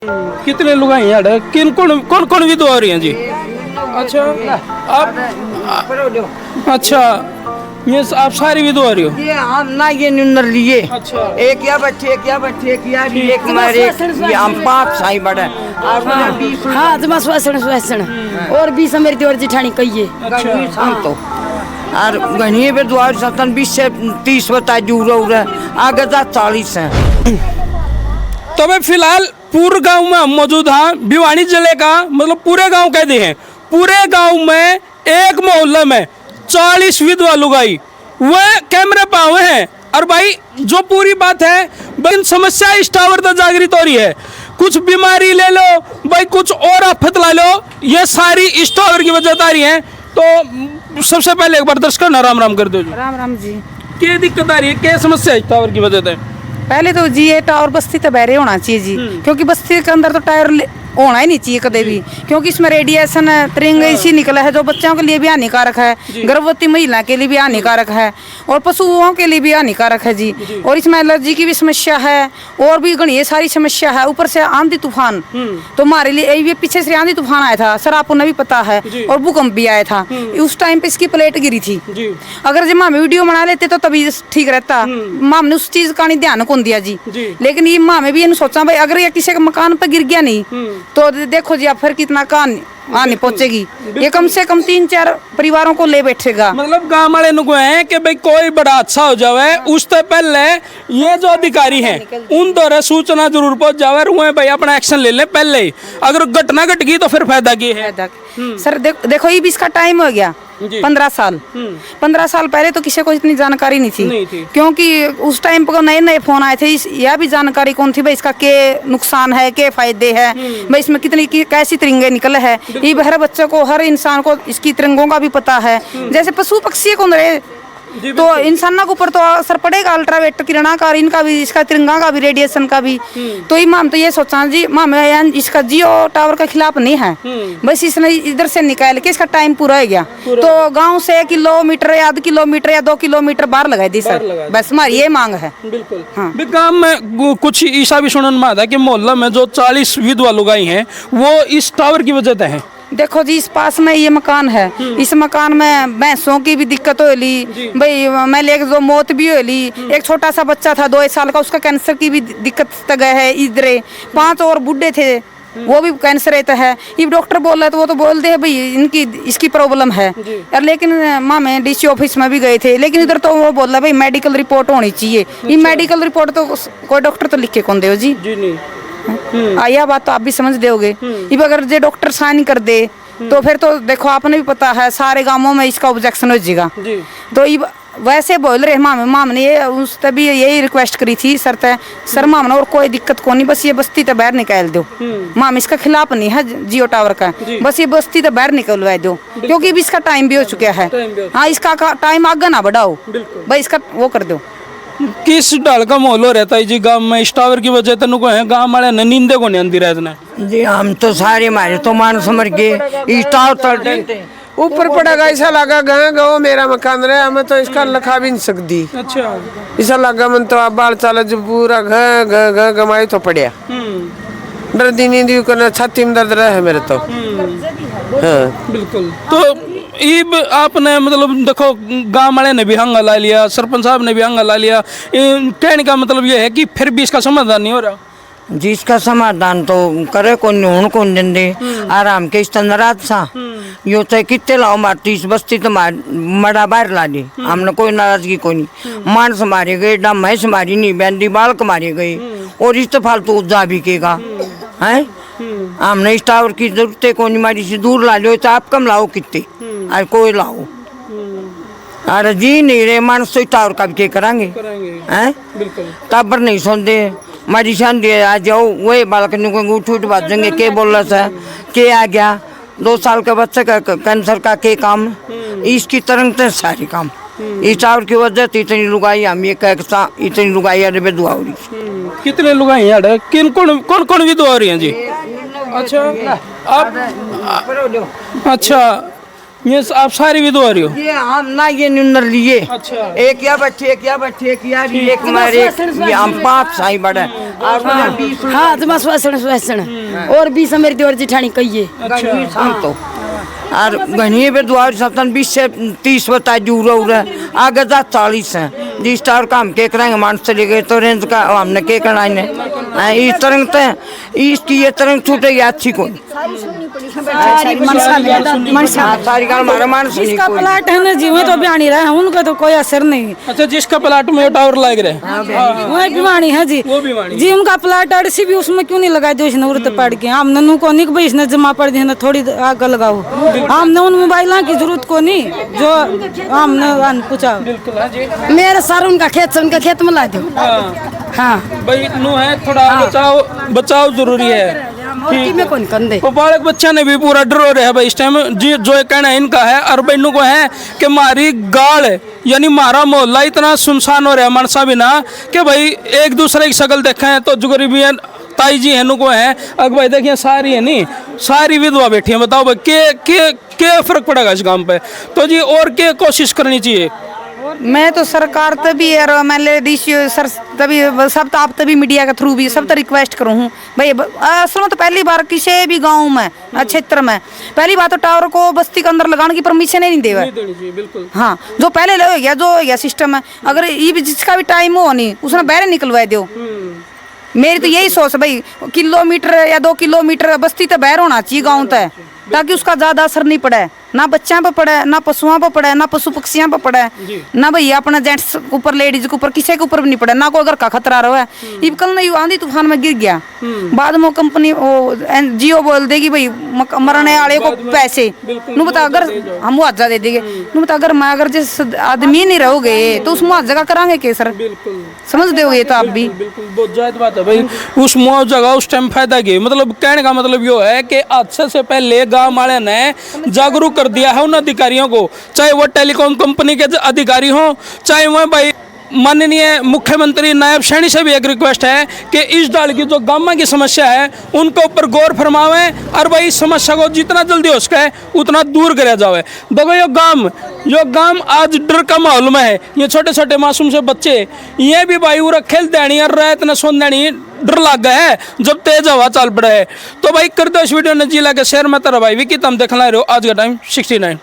कितने लोग हैं यहाँ? किन कौन कौन कौन विधवा हो रही हैं जी? अच्छा आप अच्छा ये आप सारी विधवा हो रही हो? ये हम ना ये निन्नर लिए। अच्छा एक या बच्चे एक या बच्चे एक या भी एक मारे ये हम पाप साई बड़ा और हाँ तो बस वैसन और 20 मेरी और जिठानी कहिए हम तो और गणिये पे द्वार सतन 20 से 30 बता जूर आगे जा 40 है। तो मैं फिलहाल पूर्व गांव में हम मौजूद हैं। भिवानी जिले का मतलब पूरे गांव कहते हैं, पूरे गांव में एक मोहल्ले में 40 विधवा लुगाई वह कैमरे पे हुए हैं। और भाई जो पूरी बात है भाई समस्या इस टावर तक जागृत हो रही है। कुछ बीमारी ले लो भाई, कुछ और आफत ला लो, ये सारी इस टावर की वजह आ रही है। तो सबसे पहले एक बार दर्शकों ना राम राम कर दो जी। राम राम जी। क्या दिक्कत आ रही है, क्या समस्या है इस टावर की वजह से? पहले तो जी ये टावर बस्ती तो बहरे होना चाहिए जी, क्योंकि बस्ती के अंदर तो टायर होना ही नहीं चाहिए कभी भी, क्योंकि इसमें रेडिएशन है, त्रिंग इसी निकला है जो बच्चों के लिए भी हानिकारक है, गर्भवती महिला के लिए भी हानिकारक है और पशुओं के लिए भी हानिकारक है जी। और इसमें एलर्जी की भी समस्या है और भी गणिये सारी समस्या है। ऊपर से आंधी तूफान, तो हमारे लिए ये पीछे से आंधी तूफान आया था सर, आपको भी पता है, और भूकंप भी आया था। उस टाइम पे इसकी प्लेट गिरी थी। अगर जब मामे वीडियो बना लेते तो तभी ठीक रहता। माम ने उस चीज का नहीं ध्यान कौन दिया जी, लेकिन ये मामे भी सोचा भाई अगर ये किसी के मकान पर गिर गया नहीं तो देखो जी आप फिर कितना हानि पहुंचेगी। ये कम से कम 3-4 परिवारों को ले बैठेगा। मतलब गांव वाले नुको हैं कि भाई कोई बड़ा अच्छा हो जावे उससे पहले ये जो अधिकारी हैं उन द्वारा सूचना जरूर पहुंच जावे, रुए भाई अपना एक्शन ले ले पहले ही। अगर घटना घट गई तो फिर फायदा की है? सर देखो ये भी इसका टाइम हो गया 15 साल। 15 साल पहले तो किसी को इतनी जानकारी नहीं थी, क्योंकि उस टाइम पर नए नए फोन आए थे। यह भी जानकारी कौन थी भाई इसका क्या नुकसान है, क्या फायदे है, भाई इसमें कितनी कैसी तिरंगे निकले है। ये हर बच्चे को, हर इंसान को इसकी तिरंगों का भी पता है। जैसे पशु पक्षी को रहे तो इंसानों के ऊपर तो असर पड़ेगा, अल्ट्रावायलेट किरणा का, इनका भी, इसका तिरंगा का भी, रेडिएशन का भी। तो ये माम तो ये सोचा जी माम इसका जियो टावर के खिलाफ नहीं है, बस इसने इधर से निकाल के इसका टाइम पूरा हो गया तो गांव से 1 किलोमीटर या आधा किलोमीटर या 2 किलोमीटर बाहर लगाई दी सर, बस हमारी ये मांग है। बिल्कुल हाँ। गांव में कुछ ईसा भी सुनने में आता है कि मोहल्ला में जो 40 विधवा लुगाई हैं वो इस टावर की वजह से है। देखो जी इस पास में ये मकान है, इस मकान में भैंसों की भी दिक्कत होली भाई, मैं लेके 2 मौत भी होली। एक छोटा सा बच्चा था 2 साल का, उसका कैंसर की भी दिक्कत तक है। इधर 5 और बूढ़े थे वो भी कैंसर रहता है। ये डॉक्टर बोल रहे तो वो तो बोलते हैं भाई इनकी इसकी प्रॉब्लम है यार, लेकिन माँ मैं डीसी ऑफिस में भी गए थे, लेकिन इधर तो वो बोल रहा भाई मेडिकल रिपोर्ट होनी चाहिए। ये मेडिकल रिपोर्ट तो कोई डॉक्टर तो लिख के कौन दे जी। यह बात तो आप भी समझ दोगे। अगर जो डॉक्टर साइन कर दे तो फिर तो देखो आपने भी पता है सारे गांवों में इसका ऑब्जेक्शन हो जाएगा। तो ये वैसे बोल रहे माम ने ये उस तभी यही रिक्वेस्ट करी थी सर माम ने और कोई दिक्कत को नहीं, बस ये बस्ती तो बाहर निकाल दो। माम इसका खिलाफ नहीं है जियो टावर का, बस ये बस्ती तो बाहर निकलवा दो, क्योंकि इसका टाइम भी हो चुका है। हाँ इसका टाइम आगे ना बढ़ाओ भाई, इसका वो कर दो। किस ढाल का माहौल रहता है जी गांव में इस टावर की वजह से? नुको है गांव वाले नींदे को नहीं आंदी रहना जी। हम तो सारे मारे तो मान समझ के इस टावर तक ऊपर पड़ेगा। ऐसा लगा गाँव मेरा मकान रहे, हमें तो इसका लिखा भी नहीं सकती। अच्छा ऐसा लगा मन तो आप बाल चाल जो पूरा घ गमाई तो पड़िया दर्द नहीं दी करना, छाती में दर्द रहा है मेरे तो। हाँ बिल्कुल। तो ईब आपने मतलब देखो गांव वाले ने भी हंगा ला लिया, सरपंच साहब ने भी हंगा ला लिया, कहने का मतलब ये है कि फिर भी इसका समाधान नहीं हो रहा। जिसका समाधान तो करे कौन देंदे आराम के इस रात सा यो चाहे कितने लाओ मारती इस बस्ती तो मड़ा बाहर ला दी। हमने कोई नाराजगी कोई नहीं, मानस मारे गए, डम भैंस मारी नहीं, बैंडी बालक मारे गए और इस तो फालतू उजा भी केगा है। हमने इस टावर की जरूरत है कौन, मारी से दूर ला लो तो आप कम लाओ कितने आज कोई लाओ। अरे जी नहीं रे मानस तो टावर का भी क्या करांगे हैं, टाबर नहीं सुनते। मारी शांति आ जाओ वही बालक उठ उठ बात देंगे के बोल रहा था के आ गया 2 साल का बच्चे का कैंसर का के काम, इसकी तरह सारे काम इस टावर की वजह से इतनी लुगाई हम ये कह इतनी लुगाई अरे बेदुआ हो रही। कितने लुगाई यार, किन कौन कौन कौन विधवा हो रही हैं जी? अच्छा आप अच्छा ये आप सारी विधवा रही हो? ये हम ना ये निन्नर लिए अच्छा। एक या बच्चे एक या बच्चे एक यार एक मारे ये हम 5 साई बड़े और मुझे 20 हाँ तो बस वैसन और 20 मेरी देवर जेठानी कहिए शाम तो और घनी पे द्वार सप्तन 20 से 30 बता जूरो आगे जा 40 है जिस टावर का हम के करेंगे मानस चले गए तो रेंज का हमने के करना है इस तरह तो इसकी ये तरह छूटे अच्छी कोई सारी गाल मारा मानस जिसका प्लाट है ना जी में तो बयानी रहा है उनका तो कोई असर नहीं। अच्छा, जिसका प्लाट में टावर लग रहे हैं वही बीमारी है जी, वो बीमारी जी उनका प्लाट अड़सी भी उसमें क्यों नहीं लगा दो इसने उड़ते पड़ के हम ननू को नहीं भाई इसने जमा पड़ दी थोड़ी आग लगाओ हमने उन मोबाइल की जरूरत को नहीं जो हमने पूछा मेरे सर उनका खेत से उनका खेत में ला दो। हाँ भाई नु है थोड़ा बचाव जरूरी है। में कौन कंदे वो बालक बच्चा ने भी पूरा डर हो रहा है भाई इस टाइम जी जो ये कहना इनका है और बहनों को है कि हमारी गाल यानी हमारा मोहल्ला इतना सुनसान हो रहा है मनसा बिना कि भाई एक दूसरे की शक्ल देखे हैं तो जो गरीबी ताई जी है को है अगर भाई देखिए सारी है नहीं सारी विधवा बैठी है। बताओ भाई के फर्क पड़ेगा इस काम पे? तो जी और क्या कोशिश करनी चाहिए? मैं तो सरकार तभी और मैं लेडीज सर तभी सब तो आप तभी मीडिया के थ्रू भी सब तो रिक्वेस्ट करूँ हूँ भाई असल में तो पहली बार किसी भी गांव में क्षेत्र में पहली बात तो टावर को बस्ती के अंदर लगाने की परमिशन ही नहीं देगा। बिल्कुल हाँ जो पहले हो गया जो हो गया सिस्टम है अगर ये भी जिसका भी टाइम हो नहीं उसने बहरे निकलवा दो। मेरी तो यही सोच है भाई किलोमीटर या 2 किलोमीटर बस्ती तो बहर होना चाहिए गाँव तक ताकि उसका ज्यादा असर नहीं पड़े ना बच्चों पर पड़े ना पशुओं पर पड़े ना पशु पक्षियों पर पड़े ना भैया अपने जेंट्स के ऊपर लेडीज के ऊपर किसी के ऊपर भी नहीं पड़े ना कोई घर का खतरा रहा है। कल नहीं आंधी तूफान में गिर गया बाद में कंपनी जियो बोल देगी भाई मरने वाले को पैसे नू बता अगर हम मुआवजा दे देंगे नू बता अगर मैं अगर जिस आदमी नहीं रहोगे तो उस मुआवजा का करांगे के सर समझ दोगे तो आप भी बहुत जायज बात है भाई उस मुआवजा का उस टाइम फायदा की मतलब कहने का मतलब यो है कि हादसे से पहले गाँव वाले ने जागरूक कर दिया है उन अधिकारियों को चाहे वो टेलीकॉम कंपनी के अधिकारी हों चाहे वो भाई माननीय मुख्यमंत्री नायब सैनी से भी एक रिक्वेस्ट है कि इस डाल की जो गामा की समस्या है उनके ऊपर गौर फरमावें और भाई इस समस्या को जितना जल्दी हो सके उतना दूर कराया जाए। देखो यो गांव आज डर का माहौल में है। ये छोटे छोटे मासूम से बच्चे ये भी भाई उरा खेल देनी और रात न सोन देनी डर लग गया है जब तेज हवा चल पड़ा है। तो भाई कर दो इस वीडियो ने जिला के शेयर में तरह भाई विकी तुम देखना रहे हो आज का टाइम 69।